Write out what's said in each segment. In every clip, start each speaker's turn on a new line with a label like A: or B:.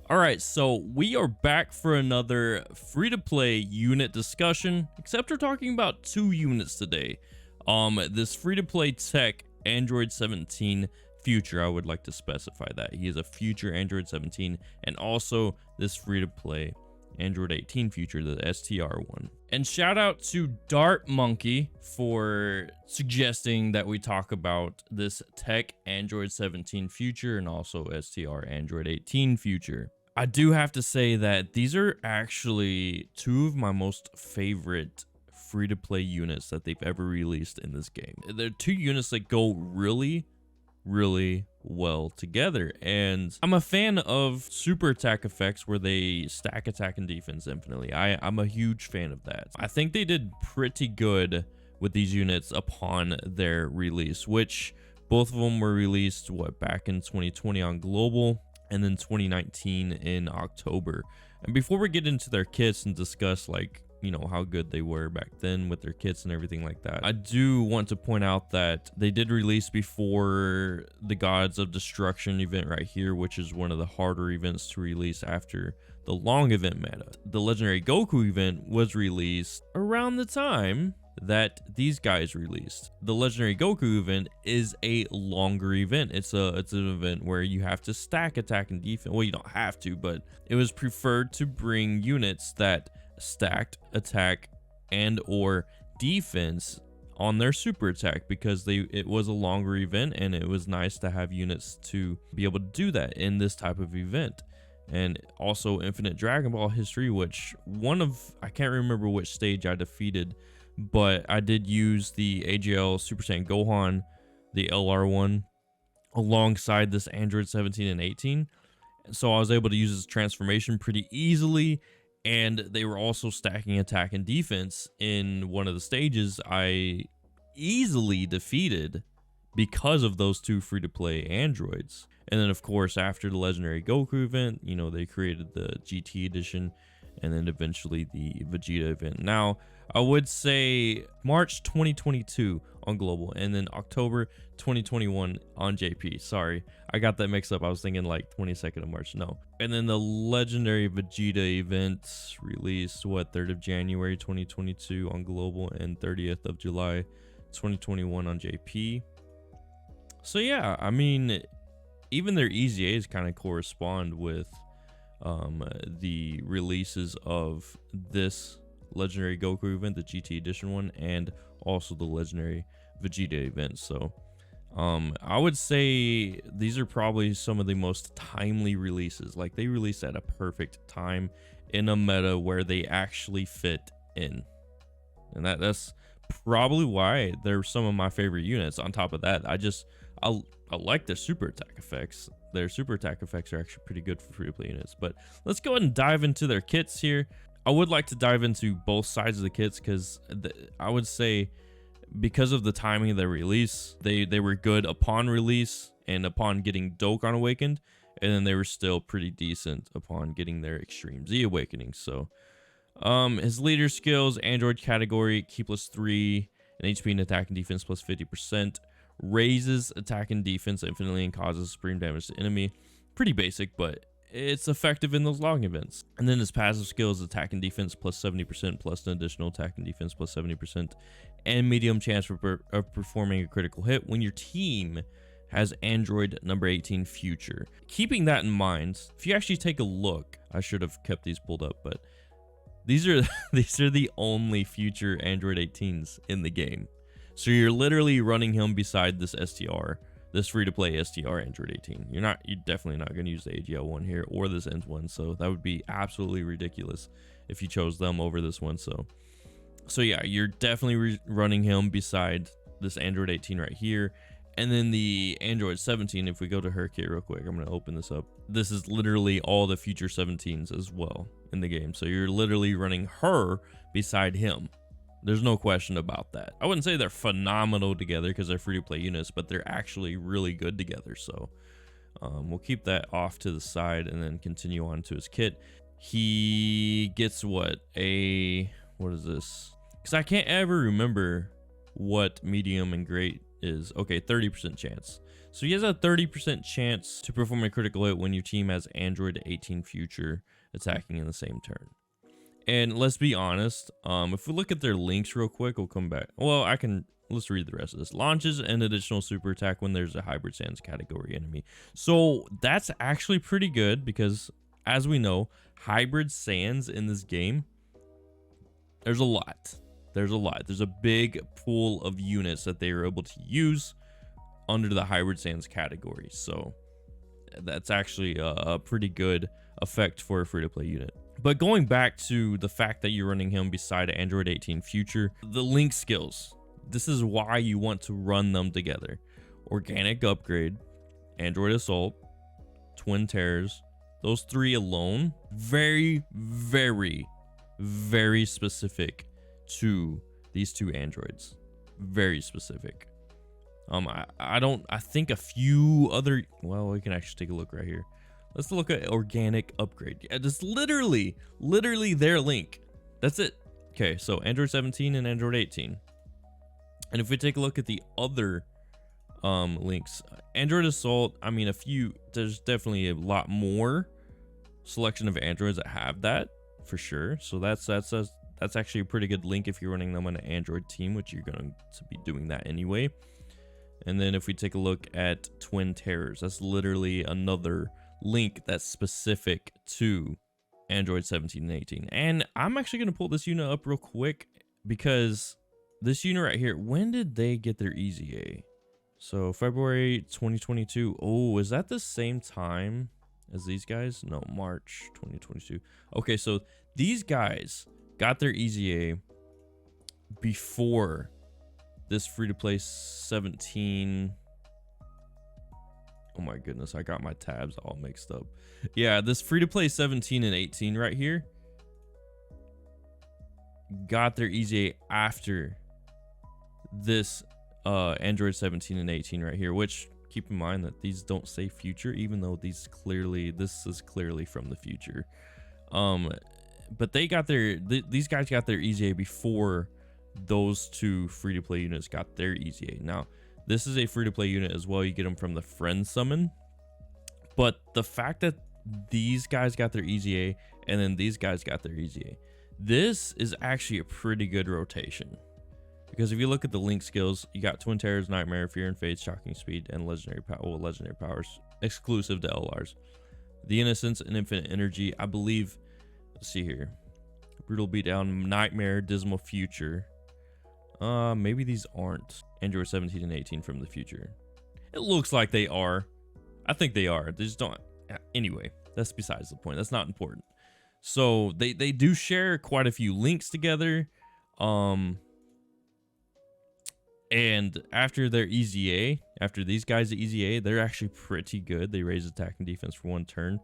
A: All right, so we are back for another free-to-play unit discussion, except we're talking about 2 units today. This free-to-play tech Android 17 future, I would like to specify that. He is a future Android 17, and also this free-to-play Android 18 future, the STR one. And shout out to Dart Monkey for suggesting that we talk about this tech Android 17 future and also STR Android 18 future. I do have to say that these are actually 2 of my most favorite free-to-play units that they've ever released in this game. They're 2 units that go really well together, and I'm a fan of super attack effects where they stack attack and defense infinitely. I'm a huge fan of that. I think they did pretty good with these units upon their release, which both of them were released back in 2020 on global, and then 2019 in October. And before we get into their kits and discuss how good they were back then with their kits and everything like that, I do want to point out that they did release before the Gods of Destruction event right here, which is one of the harder events to release after the long event meta. The Legendary Goku event was released around the time that these guys released. The Legendary Goku event is a longer event. It's an event where you have to stack attack and defense. Well, you don't have to, but it was preferred to bring units that stacked attack and or defense on their super attack, because it was a longer event and it was nice to have units to be able to do that in this type of event. And also Infinite Dragon Ball history, which I can't remember which stage I defeated, but I did use the AGL Super Saiyan Gohan, the LR1, alongside this Android 17 and 18. So I was able to use his transformation pretty easily, and they were also stacking attack and defense in one of the stages I easily defeated because of those 2 free-to-play androids. And then of course, after the Legendary Goku event, they created the GT edition, and then eventually the Vegeta event. Now, I would say March 2022 on global, and then October 2021 on JP. Sorry, I got that mixed up. I was thinking like 22nd of March. No. And then the Legendary Vegeta event released 3rd of January 2022 on global, and 30th of July 2021 on JP. So yeah, I mean, even their EZAs kind of correspond with the releases of this Legendary Goku event, the GT edition one, and also the Legendary Vegeta event. So I would say these are probably some of the most timely releases. Like, they released at a perfect time in a meta where they actually fit in, and that's probably why they're some of my favorite units. On top of that, I like their super attack effects. Their super attack effects are actually pretty good for free-to-play units. But let's go ahead and dive into their kits here. I would like to dive into both sides of the kits, because I would say because of the timing of their release, they were good upon release and upon getting Dokkan awakened, and then they were still pretty decent upon getting their Extreme Z awakening. So his leader skills: Android category, Ki +3, and HP and attack and defense +50%. Raises attack and defense infinitely and causes supreme damage to enemy. Pretty basic, but it's effective in those long events. And then his passive skills: attack and defense +70%, plus an additional attack and defense +70%, and medium chance of performing a critical hit when your team has Android number 18 future. Keeping that in mind, if you actually take a look, I should have kept these pulled up, but these are the only future Android 18s in the game. So you're literally running him beside this STR, this free-to-play STR Android 18. You're definitely not going to use the AGL one here or this END one, so that would be absolutely ridiculous if you chose them over this one. So yeah, you're definitely running him beside this Android 18 right here. And then the Android 17, if we go to her kit real quick, I'm going to open this up. This is literally all the future 17s as well in the game. So you're literally running her beside him. There's no question about that. I wouldn't say they're phenomenal together because they're free-to-play units, but they're actually really good together. So we'll keep that off to the side and then continue on to his kit. He gets what is this? Because I can't ever remember what medium and great is. Okay, 30% chance. So he has a 30% chance to perform a critical hit when your team has Android 18 Future attacking in the same turn. And let's be honest, if we look at their links real quick, we'll come back. Well, let's read the rest of this. Launches an additional super attack when there's a Hybrid Sands category enemy. So that's actually pretty good because, as we know, Hybrid Sands in this game, there's a lot. There's a big pool of units that they are able to use under the Hybrid Sands category. So that's actually a pretty good effect for a free-to-play unit. But going back to the fact that you're running him beside Android 18 Future, the link skills, this is why you want to run them together. Organic Upgrade, Android Assault, Twin Terrors, those three alone, very, very, very specific to these two androids. Very specific. I think a few other, well, we can actually take a look right here. Let's look at Organic Upgrade. Yeah, just literally their link. That's it. Okay, so Android 17 and Android 18. And if we take a look at the other links, Android Assault, I mean, there's definitely a lot more selection of androids that have that for sure. So that's actually a pretty good link if you're running them on an Android team, which you're going to be doing that anyway. And then if we take a look at Twin Terrors, that's literally another link that's specific to Android 17 and 18. And I'm actually going to pull this unit up real quick because this unit right here, when did they get their EZA? So February 2022. Oh, is that the same time as these guys? No, March 2022. Okay, so these guys got their EZA before this free-to-play 17. Oh my goodness, I got my tabs all mixed up. Yeah, this free-to-play 17 and 18 right here got their EZA after this Android 17 and 18 right here, which keep in mind that these don't say future, even though this is clearly from the future. But they got these guys got their EZA before those two free-to-play units got their EZA. Now, this is a free-to-play unit as well. You get them from the friend summon. But the fact that these guys got their EZA and then these guys got their EZA, this is actually a pretty good rotation. Because if you look at the link skills, you got Twin Terrors, Nightmare, Fear and Fade, Shocking Speed, and Legendary Powers exclusive to LRs. The Innocence and Infinite Energy, I believe. Let's see here. Brutal Beatdown, Nightmare, Dismal Future. Maybe these aren't Android 17 and 18 from the future. It looks like they are. I think they are. They just don't. Anyway, that's besides the point. That's not important. So they do share quite a few links together. And after their EZA, after these guys' EZA, they're actually pretty good. They raise attack and defense for one turn.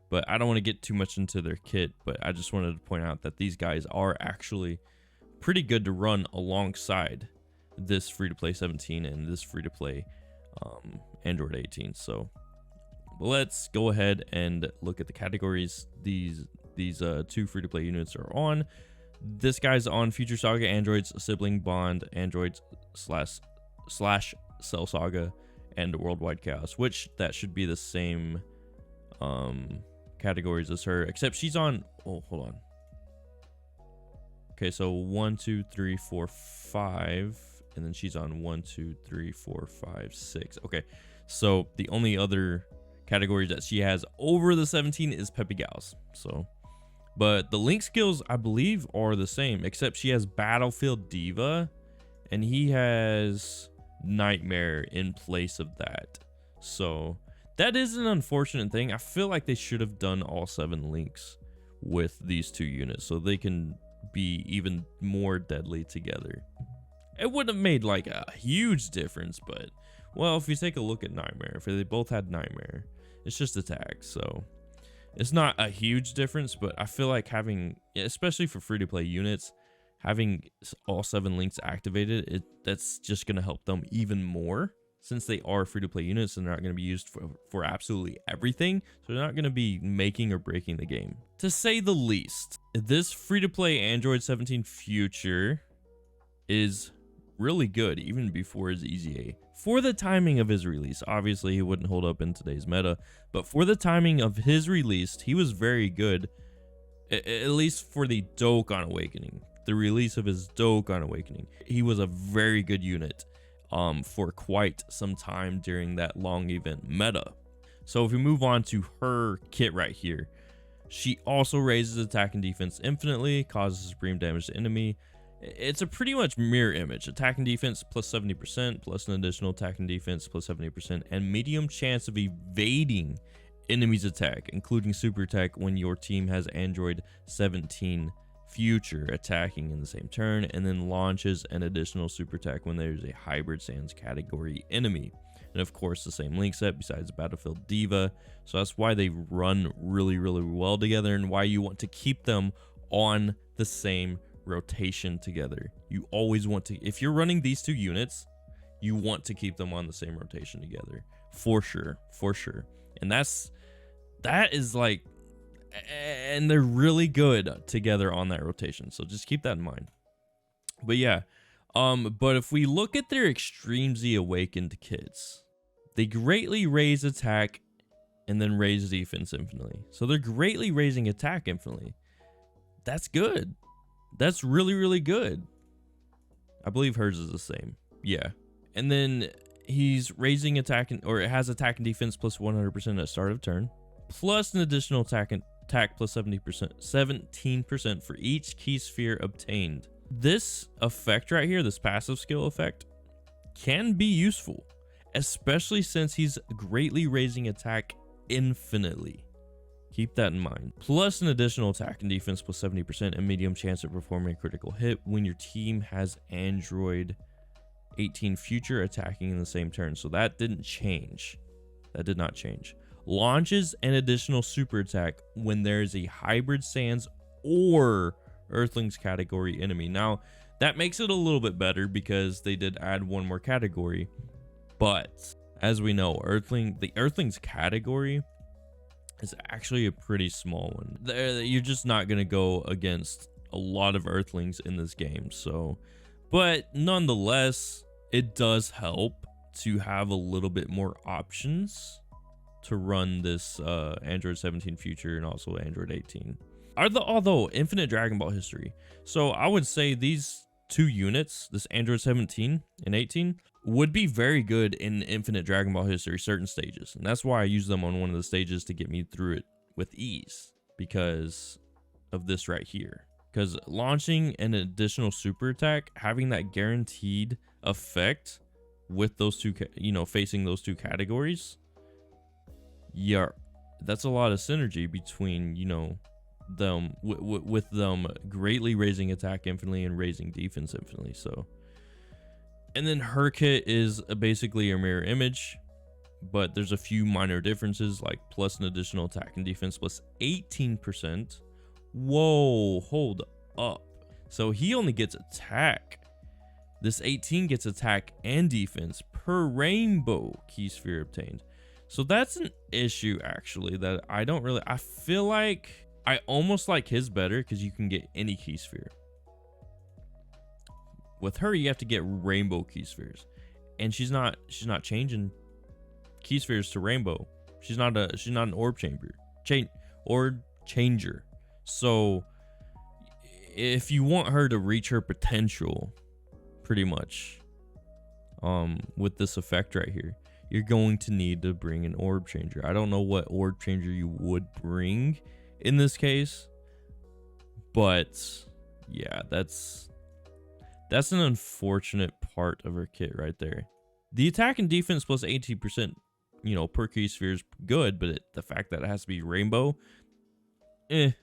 A: But I don't want to get too much into their kit, but I just wanted to point out that these guys are actually pretty good to run alongside this free-to-play 17 and this free-to-play Android 18. So let's go ahead and look at the categories these two free-to-play units are on. This guy's on Future Saga, Androids, Sibling Bond, Androids / Cell Saga, and Worldwide Chaos, which that should be the same categories as her, except she's on, oh, hold on. Okay, so 1, 2, 3, 4, 5, and then she's on 1, 2, 3, 4, 5, 6. Okay, so the only other category that she has over the 17 is Peppy Gals. So, but the link skills, I believe, are the same, except she has Battlefield Diva, and he has Nightmare in place of that. So that is an unfortunate thing. I feel like they should have done all 7 links with these two units so they can be even more deadly together. It wouldn't have made like a huge difference, but well, if you take a look at Nightmare, if they both had Nightmare, it's just attack, so it's not a huge difference. But I feel like having, especially for free-to-play units, having all 7 links activated, that's just going to help them even more. Since they are free-to-play units and they're not going to be used for absolutely everything, so they're not going to be making or breaking the game, to say the least. This free-to-play Android 17 Future is really good even before his EZA. For the timing of his release, obviously he wouldn't hold up in today's meta, but for the timing of his release, he was very good, at least for the Dokkan Awakening. The release of his Dokkan Awakening, he was a very good unit for quite some time during that long event meta. So if we move on to her kit right here, she also raises attack and defense infinitely, causes supreme damage to enemy. It's a pretty much mirror image. Attack and defense plus 70%, plus an additional attack and defense plus 70%, and medium chance of evading enemy's attack, including super attack when your team has Android 17 future attacking in the same turn, and then launches an additional super attack when there's a hybrid sans category enemy. And of course the same link set besides Battlefield Diva. So that's why they run really well together, and why you want to keep them on the same rotation together. You always want to, if you're running these two units, you want to keep them on the same rotation together, for sure. And that is like, and they're really good together on that rotation, so just keep that in mind. But yeah, but if we look at their Extreme Z Awakened kits, they greatly raise attack and then raise defense infinitely. So they're greatly raising attack infinitely. That's good. That's really good. I believe hers is the same. Yeah. And then he's raising attack or it has attack and defense plus 100% at start of turn, plus an additional attack plus 17% for each key sphere obtained. This effect right here, this passive skill effect, can be useful, especially since he's greatly raising attack infinitely. Keep that in mind. Plus an additional attack and defense plus 70% and medium chance of performing a critical hit when your team has Android 18 future attacking in the same turn. So that didn't change. That did not change. Launches an additional super attack when there is a hybrid sans or Earthlings category enemy. Now that makes it a little bit better because they did add one more category, but as we know, the Earthlings category is actually a pretty small one. You're just not going to go against a lot of Earthlings in this game. So, but nonetheless, it does help to have a little bit more options to run this Android 17 future and also Android 18. Although infinite Dragon Ball history. So I would say these two units, this Android 17 and 18, would be very good in infinite Dragon Ball history certain stages. And that's why I use them on one of the stages to get me through it with ease, because of this right here. Because launching an additional super attack, having that guaranteed effect with those two, facing those two categories, yeah, that's a lot of synergy between, them with them greatly raising attack infinitely and raising defense infinitely. So, and then her kit is basically a mirror image, but there's a few minor differences, like plus an additional attack and defense plus 18%. Whoa, hold up. So he only gets attack. This 18 gets attack and defense per rainbow key sphere obtained. So that's an issue actually that I feel like I almost like his better because you can get any key sphere. With her, you have to get rainbow key spheres, and she's not changing key spheres to rainbow. She's not an orb changer. So if you want her to reach her potential, pretty much, with this effect right here, you're going to need to bring an orb changer. I don't know what orb changer you would bring in this case, but yeah, that's an unfortunate part of her kit right there. The attack and defense plus 18%, per key sphere is good, but the fact that it has to be rainbow, that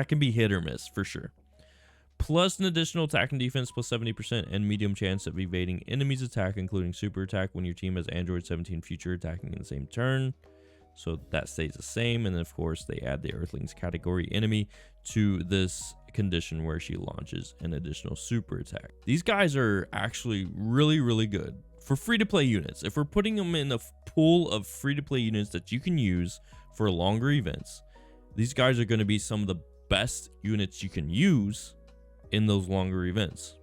A: can be hit or miss for sure. Plus an additional attack and defense plus 70% and medium chance of evading enemies' attack, including super attack when your team has Android 17 future attacking in the same turn. So that stays the same. And then of course they add the Earthlings category enemy to this condition where she launches an additional super attack. These guys are actually really good for free-to-play units. If we're putting them in a pool of free-to-play units that you can use for longer events, these guys are going to be some of the best units you can use in those longer events.